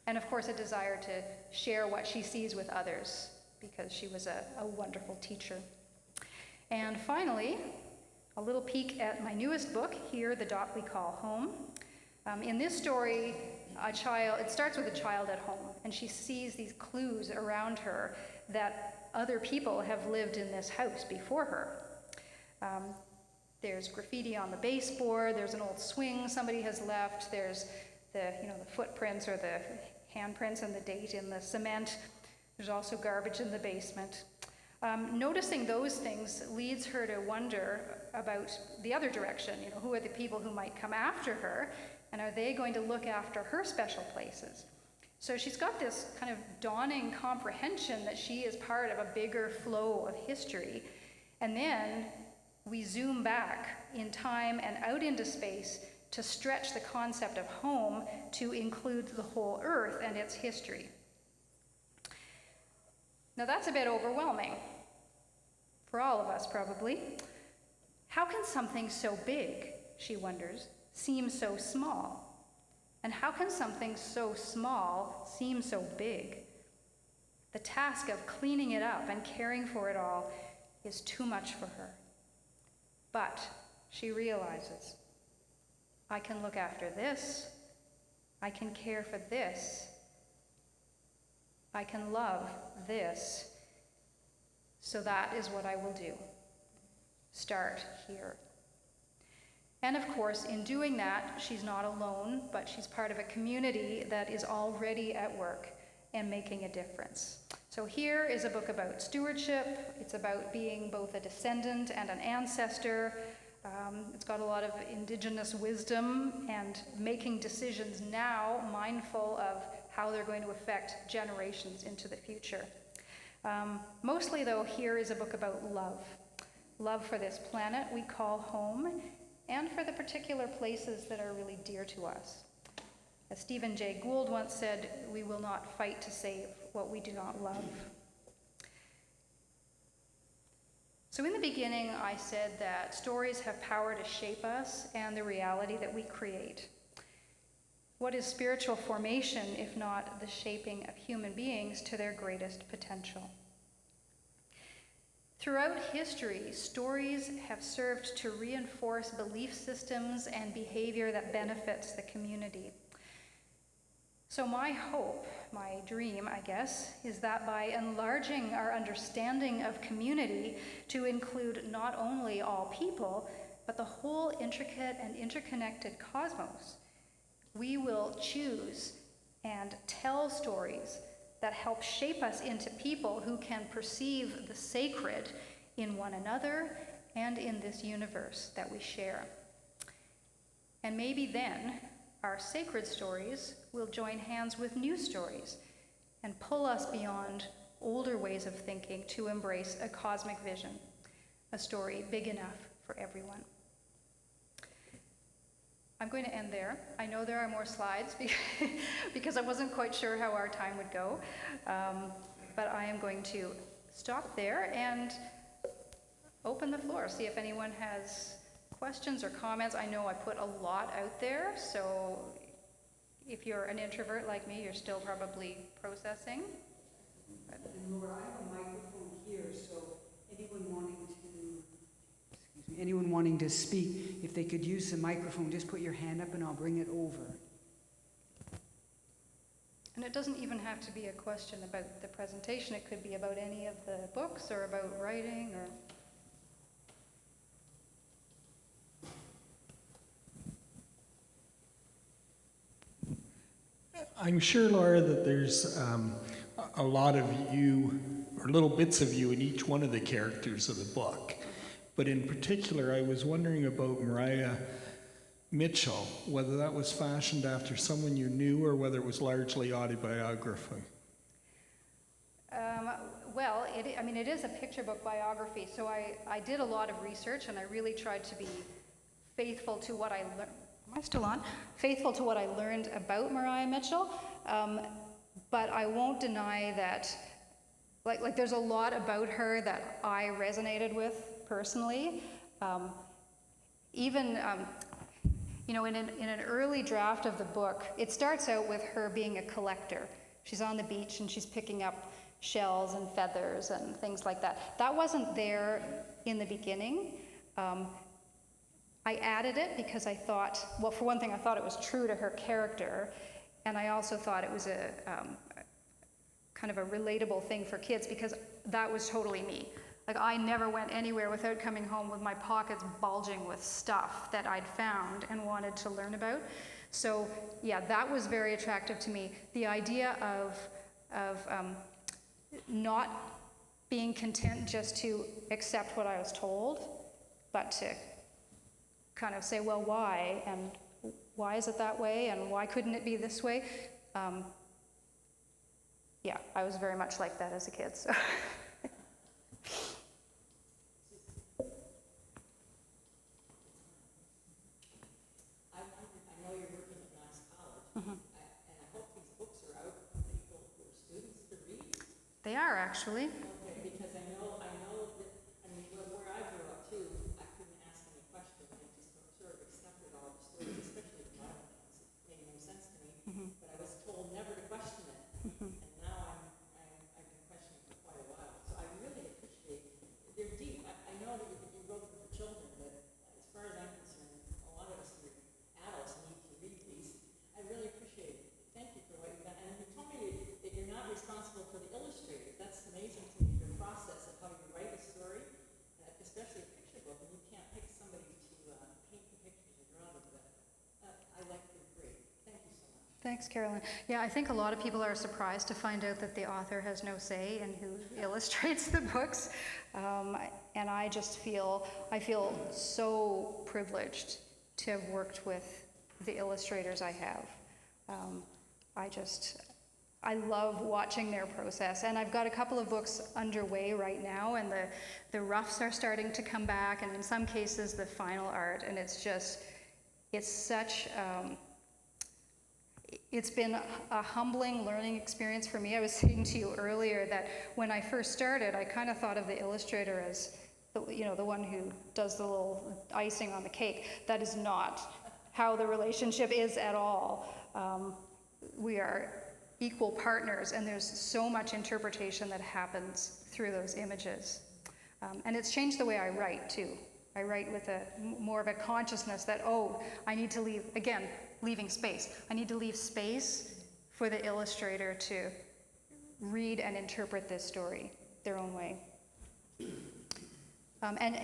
and of course a desire to share what she sees with others, because she was a wonderful teacher. And finally, a little peek at my newest book, Here, the Dot We Call Home. In this story, it starts with a child at home, and she sees these clues around her that other people have lived in this house before her. There's graffiti on the baseboard, there's an old swing somebody has left, there's the footprints or the handprints and the date in the cement. There's also garbage in the basement. Noticing those things leads her to wonder about the other direction. Who are the people who might come after her, and are they going to look after her special places? So she's got this kind of dawning comprehension that she is part of a bigger flow of history. And then we zoom back in time and out into space to stretch the concept of home to include the whole Earth and its history. Now that's a bit overwhelming, for all of us probably. How can something so big, she wonders, seem so small? And how can something so small seem so big? The task of cleaning it up and caring for it all is too much for her. But she realizes, I can look after this, I can care for this, I can love this, so that is what I will do. Start here. And of course, in doing that, she's not alone, but she's part of a community that is already at work and making a difference. So here is a book about stewardship. It's about being both a descendant and an ancestor. It's got a lot of indigenous wisdom and making decisions now, mindful of how they're going to affect generations into the future. Mostly, though, here is a book about love. Love for this planet we call home, and for the particular places that are really dear to us. As Stephen Jay Gould once said, we will not fight to save what we do not love. So in the beginning, I said that stories have power to shape us and the reality that we create. What is spiritual formation if not the shaping of human beings to their greatest potential? Throughout history, stories have served to reinforce belief systems and behavior that benefits the community. So my hope, my dream, I guess, is that by enlarging our understanding of community to include not only all people, but the whole intricate and interconnected cosmos, we will choose and tell stories that help shape us into people who can perceive the sacred in one another and in this universe that we share. And maybe then, our sacred stories will join hands with new stories and pull us beyond older ways of thinking to embrace a cosmic vision, a story big enough for everyone. I'm going to end there. I know there are more slides because I wasn't quite sure how our time would go, but I am going to stop there and open the floor, see if anyone has questions or comments. I know I put a lot out there, so if you're an introvert like me, you're still probably processing. And Laura, I have a microphone here, so anyone wanting to speak, if they could use the microphone, just put your hand up and I'll bring it over. And it doesn't even have to be a question about the presentation. It could be about any of the books or about writing or... I'm sure, Laura, that there's a lot of you, or little bits of you in each one of the characters of the book. But in particular, I was wondering about Mariah Mitchell, whether that was fashioned after someone you knew or whether it was largely autobiography. Well, it is a picture book biography, so I did a lot of research and I really tried to be faithful to what I learned. Am I still on? Faithful to what I learned about Mariah Mitchell, but I won't deny that, like there's a lot about her that I resonated with personally. In an early draft of the book, it starts out with her being a collector. She's on the beach and she's picking up shells and feathers and things like that. That wasn't there in the beginning. I added it because I thought, well, for one thing, I thought it was true to her character, and I also thought it was a kind of a relatable thing for kids because that was totally me. Like, I never went anywhere without coming home with my pockets bulging with stuff that I'd found and wanted to learn about. So, yeah, that was very attractive to me. The idea of not being content just to accept what I was told, but to kind of say, well, why? And why is it that way? And why couldn't it be this way? Yeah, I was very much like that as a kid. So. They are actually. Okay, because I know that, I mean, where I grew up too, I couldn't ask any questions. I just sort of accepted all the stories, especially the violent ones. It made no sense to me, but I was told never to question it. And now I've been questioning for quite a while. So I really appreciate, they're deep. I know that you wrote them for children, but as far as I'm concerned, a lot of us who are adults need to read these. I really appreciate it. Thank you for what you've done. And you told me that you're not responsible for the illustrators. That's amazing to me, your process of how you write a story, especially a picture book, and you can't pick somebody to paint the pictures or draw them, but I like them great. Thank you so much. Thanks, Carolyn. Yeah, I think a lot of people are surprised to find out that the author has no say in who illustrates the books. And I feel so privileged to have worked with the illustrators I have. I love watching their process, and I've got a couple of books underway right now, and the roughs are starting to come back, and in some cases the final art, and it's been a humbling learning experience for me. I was saying to you earlier that when I first started, I kind of thought of the illustrator as the one who does the little icing on the cake. That is not how the relationship is at all. We are equal partners, and there's so much interpretation that happens through those images. And it's changed the way I write too. I write with more of a consciousness that, I need to leaving space. I need to leave space for the illustrator to read and interpret this story their own way. And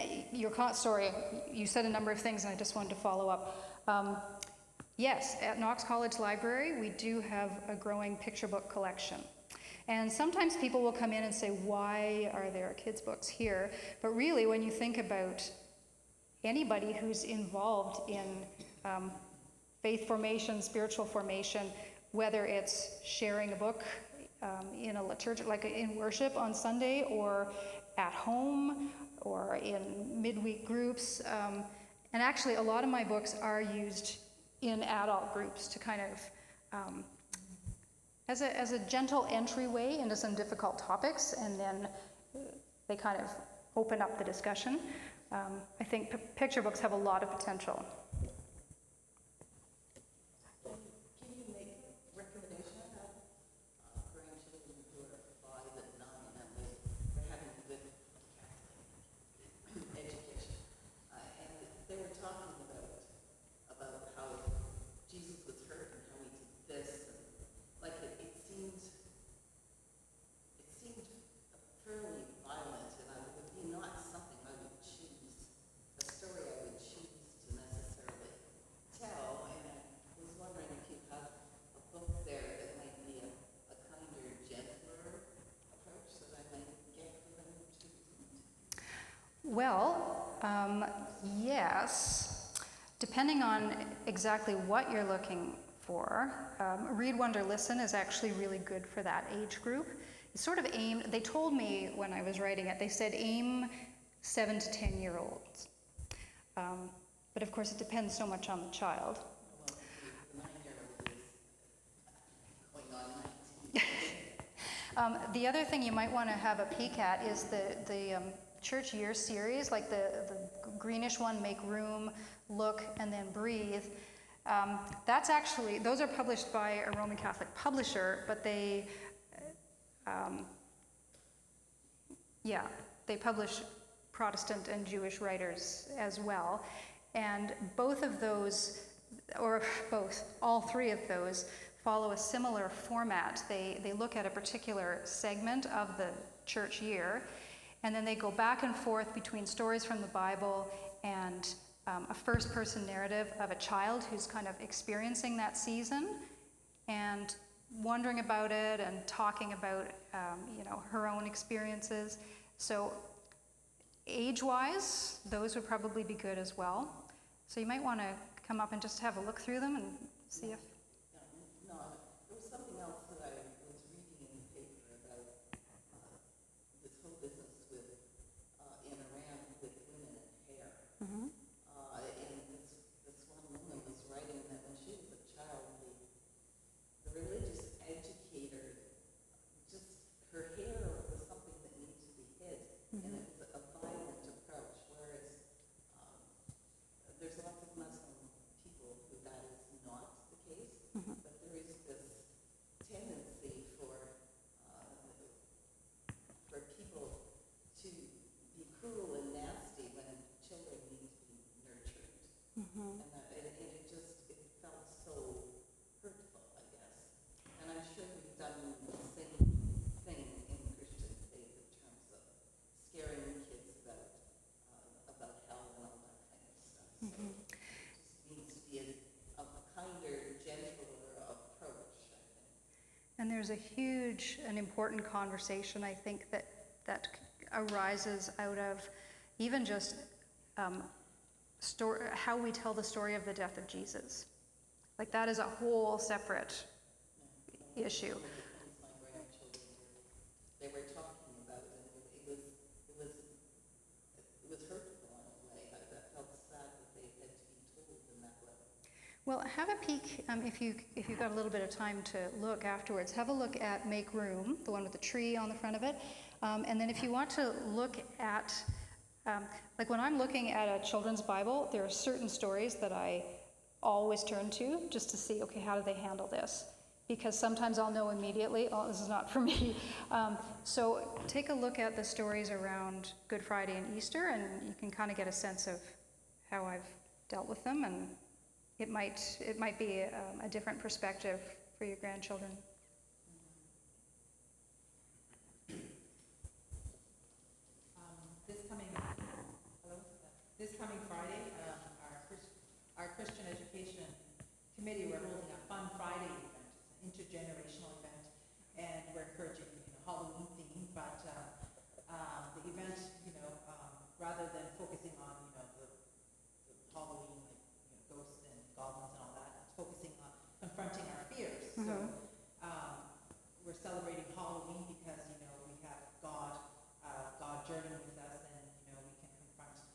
sorry, you said a number of things, and I just wanted to follow up. Yes, at Knox College Library, we do have a growing picture book collection. And sometimes people will come in and say, why are there kids' books here? But really, when you think about anybody who's involved in faith formation, spiritual formation, whether it's sharing a book in a liturgy, like in worship on Sunday, or at home, or in midweek groups. And actually, a lot of my books are used in adult groups to kind of, as a gentle entryway into some difficult topics, and then they kind of open up the discussion. I think picture books have a lot of potential. Can you make a recommendation of grandchildren who are 5 and 9 and they're having a good education? And they were talking about how Jesus was hurt and how he did this, and like it seemed fairly violent, and it would be not something I would choose, a story I would choose to necessarily tell. And I was wondering if you have a book there that might be a kinder, gentler approach that I might get for them to read. Well, yes. Depending on exactly what you're looking for, Read, Wonder, Listen is actually really good for that age group. It's sort of aimed, they told me when I was writing it, they said aim 7 to 10-year-olds. But of course it depends so much on the child. Well, the 9-year-old is going on 19. The other thing you might want to have a peek at is the Church Year series, like the greenish one, Make Room, Look, and then Breathe. That's actually, those are published by a Roman Catholic publisher, but they publish Protestant and Jewish writers as well. And both of those, or all three of those, follow a similar format. They look at a particular segment of the church year, and then they go back and forth between stories from the Bible and a first-person narrative of a child who's kind of experiencing that season and wondering about it and talking about her own experiences. So age-wise, those would probably be good as well. So you might want to come up and just have a look through them and see if... No, there was something else that I was reading in the paper about this whole business with in Iran with women and hair. Mm-hmm. And this one woman was writing that when she was a child, the religious educator, just her hair there's a huge and important conversation, I think, that arises out of even just how we tell the story of the death of Jesus. Like, that is a whole separate issue. My grandchildren, they were talking about it, and it was hurtful in a way. I felt sad that they had to be told in that way. Well, have a peek, if you've got a little bit of time to look afterwards, have a look at Make Room, the one with the tree on the front of it. And then if you want to look at, like when I'm looking at a children's Bible, there are certain stories that I always turn to just to see, okay, how do they handle this? Because sometimes I'll know immediately, oh, this is not for me. So take a look at the stories around Good Friday and Easter, and you can kind of get a sense of how I've dealt with them, and it might be a different perspective for your grandchildren. This coming Friday, our Christian Education Committee, we're holding a Fun Friday event. It's an intergenerational event, and we're encouraging Halloween theme. But the event, rather than focusing on the Halloween, like ghosts and goblins and all that, it's focusing on confronting our fears. Mm-hmm. So we're celebrating Halloween because we have God journeying with us, and we can confront.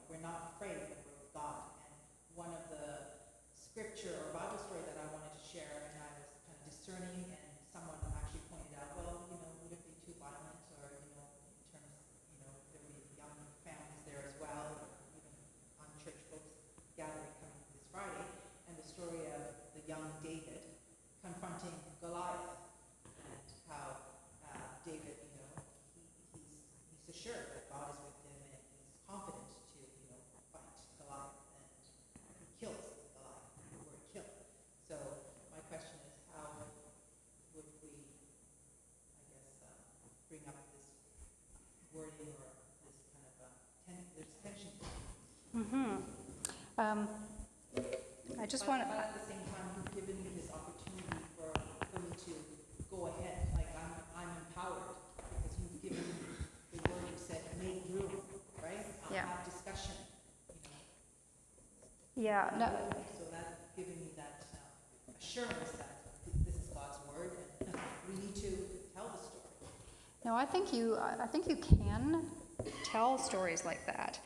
We're not afraid that we're with God. And one of the scripture or Bible story that I wanted to share, and I was kind of discerning, and someone actually pointed out, well, would it be too violent, or in terms, there would be young families there as well, or even on church folks gathering coming this Friday, and the story of the young David confronting Goliath, and how David, he's assured that God is with him, and he's confident to, fight Goliath, and he kills Goliath, the word kill. So my question is, how would we, bring up this wording, or this kind of, there's tension. I just want to... But at the same time, you've given me this opportunity for me to go ahead. Like, I'm empowered because you've given me the word. You said make room, right? Yeah. Have discussion. Yeah. No. So that's giving me that assurance that this is God's word, and we need to tell the story. No, I think you can tell stories like that.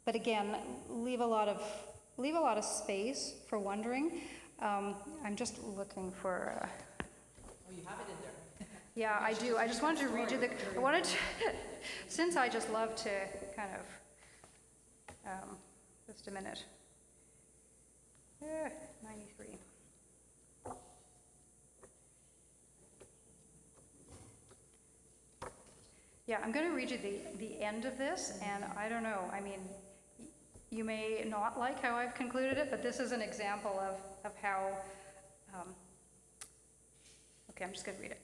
But again, leave a lot of space for wondering. I'm just looking for. Oh, you have it in there. Yeah, I do. I just wanted to read you since I just love to kind of. Just a minute. 93. Yeah, I'm going to read you the end of this, and I don't know. I mean, you may not like how I've concluded it, but this is an example of how. Okay, I'm just going to read it.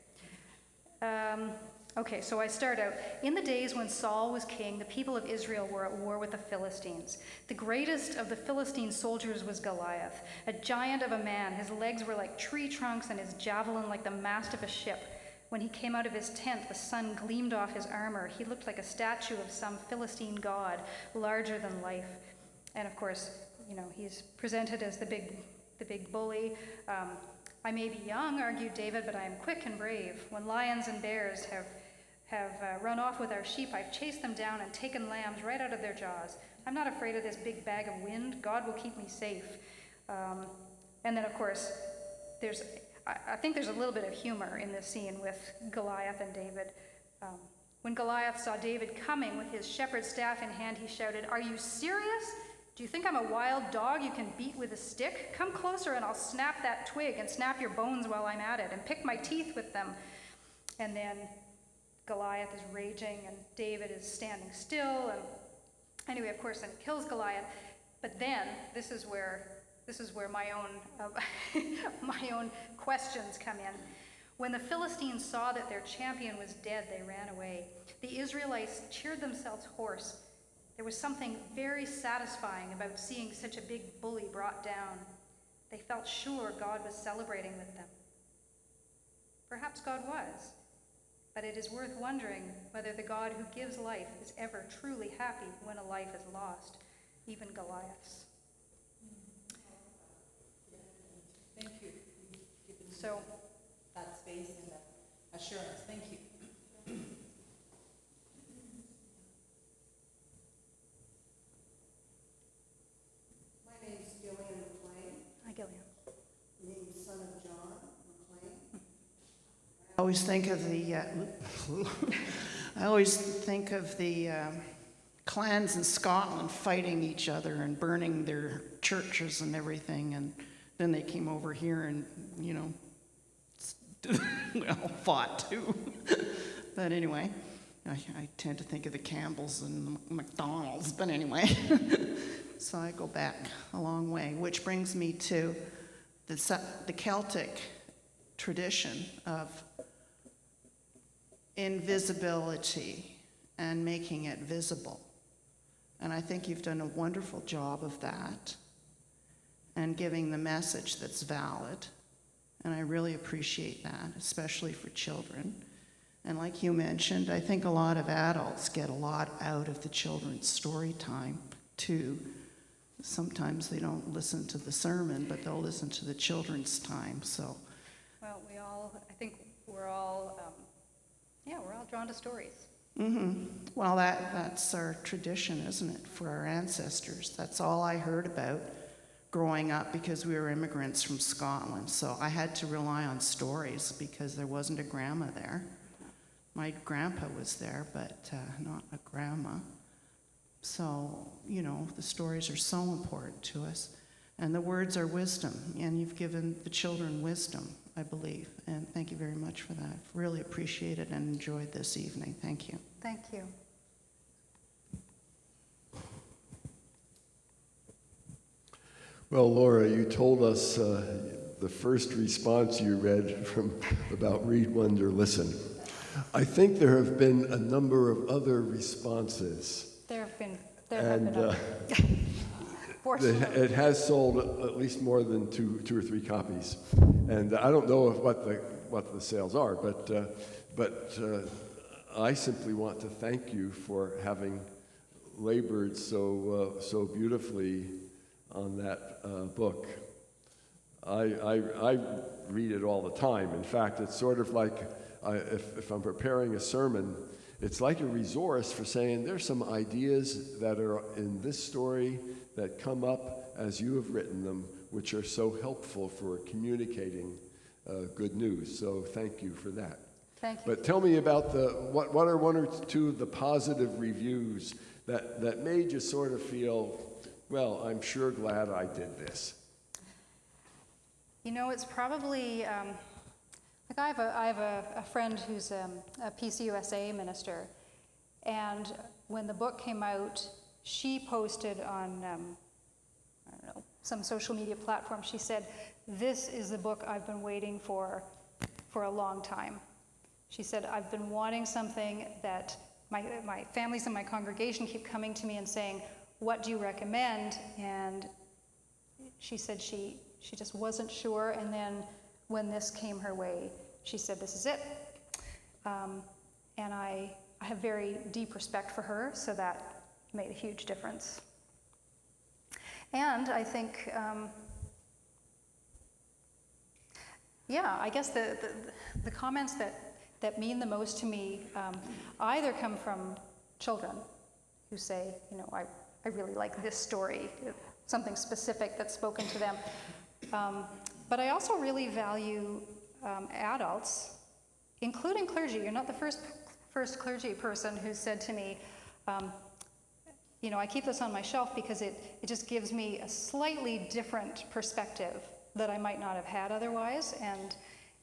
Okay, so I start out. In the days when Saul was king, the people of Israel were at war with the Philistines. The greatest of the Philistine soldiers was Goliath, a giant of a man. His legs were like tree trunks and his javelin like the mast of a ship. When he came out of his tent, the sun gleamed off his armor. He looked like a statue of some Philistine god, larger than life. And of course, he's presented as the big bully. I may be young, argued David, but I am quick and brave. When lions and bears have run off with our sheep, I've chased them down and taken lambs right out of their jaws. I'm not afraid of this big bag of wind. God will keep me safe. And then, of course, I think there's a little bit of humor in this scene with Goliath and David. When Goliath saw David coming with his shepherd's staff in hand, he shouted, "Are you serious? Do you think I'm a wild dog you can beat with a stick? Come closer and I'll snap that twig and snap your bones while I'm at it and pick my teeth with them." And then Goliath is raging and David is standing still. And anyway, of course, then he kills Goliath. But then this is where my own questions come in. When the Philistines saw that their champion was dead, they ran away. The Israelites cheered themselves hoarse. There was something very satisfying about seeing such a big bully brought down. They felt sure God was celebrating with them. Perhaps God was, but it is worth wondering whether the God who gives life is ever truly happy when a life is lost, even Goliath's. Thank you. So, That space and that assurance. Thank you. My name's Gillian McLean, hi Gillian. named son of John McLean. I always think of the clans in Scotland fighting each other and burning their churches and everything, and then they came over here and, well, fought too. But anyway, I tend to think of the Campbells and the McDonald's, but anyway. So I go back a long way, which brings me to the Celtic tradition of invisibility and making it visible. And I think you've done a wonderful job of that and giving the message that's valid. And I really appreciate that, especially for children. And like you mentioned, I think a lot of adults get a lot out of the children's story time, too. Sometimes they don't listen to the sermon, but they'll listen to the children's time, so. Well, I think we're all drawn to stories. Mm-hmm. Well, that's our tradition, isn't it, for our ancestors? That's all I heard about growing up because we were immigrants from Scotland. So I had to rely on stories because there wasn't a grandma there. My grandpa was there, but not a grandma. So, the stories are so important to us. And the words are wisdom, and you've given the children wisdom, I believe. And thank you very much for that. Really appreciate it and enjoyed this evening. Thank you. Thank you. Well, Laura, you told us the first response you read from about read, wonder, listen. I think there have been a number of other responses. There have been others. It has sold at least more than two or three copies, and I don't know what the sales are, but I simply want to thank you for having labored so beautifully on that book. I read it all the time. In fact, it's sort of like if I'm preparing a sermon, it's like a resource for saying there's some ideas that are in this story that come up as you have written them, which are so helpful for communicating good news. So thank you for that. Thank you. But tell me about what are one or two of the positive reviews that made you sort of feel, well, I'm sure glad I did this. It's probably, I have a friend who's a PCUSA minister, and when the book came out, she posted on, some social media platform, she said, "This is the book I've been waiting for a long time." She said, "I've been wanting something that my families in my congregation keep coming to me and saying, 'What do you recommend?' And she said she just wasn't sure, and then when this came her way, she said, 'This is it.' And I have very deep respect for her, so that made a huge difference. And I think, I guess the comments that mean the most to me either come from children who say, I really like this story, something specific that's spoken to them. But I also really value adults, including clergy. You're not the first clergy person who said to me, I keep this on my shelf because it just gives me a slightly different perspective that I might not have had otherwise. And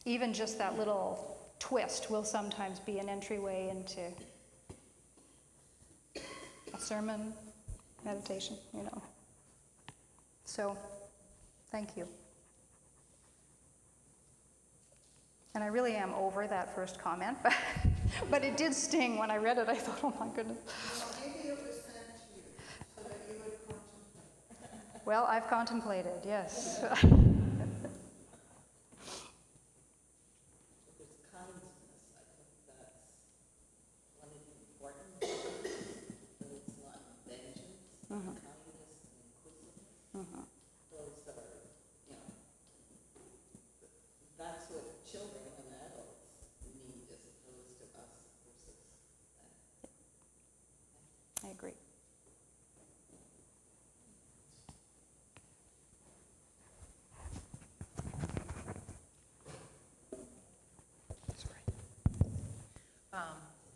even just that little twist will sometimes be an entryway into a sermon, meditation, So, thank you. And I really am over that first comment, but it did sting when I read it. I thought, oh my goodness. Maybe it was sent to you so that you would contemplate. Well, I've contemplated, yes.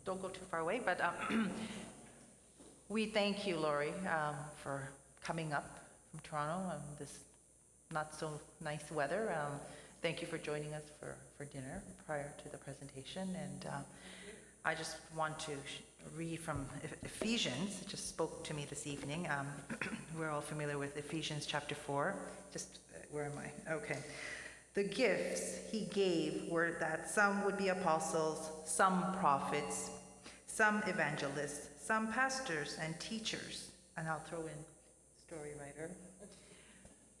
Don't go too far away, but we thank you, Laurie, for coming up from Toronto this not so nice weather. Thank you for joining us for dinner prior to the presentation. And I just want to read from Ephesians. It just spoke to me this evening. We're all familiar with Ephesians chapter 4. Where am I? Okay. The gifts he gave were that some would be apostles, some prophets, some evangelists, some pastors and teachers, and I'll throw in story writer,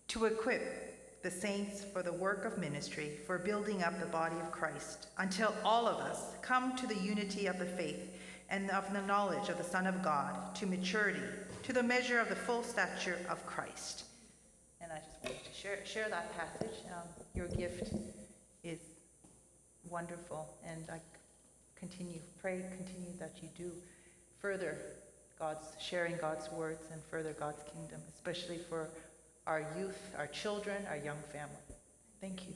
to equip the saints for the work of ministry, for building up the body of Christ, until all of us come to the unity of the faith and of the knowledge of the Son of God, to maturity, to the measure of the full stature of Christ. And I just wanted to share that passage. Your gift is wonderful, and I continue that you do further sharing God's words and further God's kingdom, especially for our youth, our children, our young family. Thank you.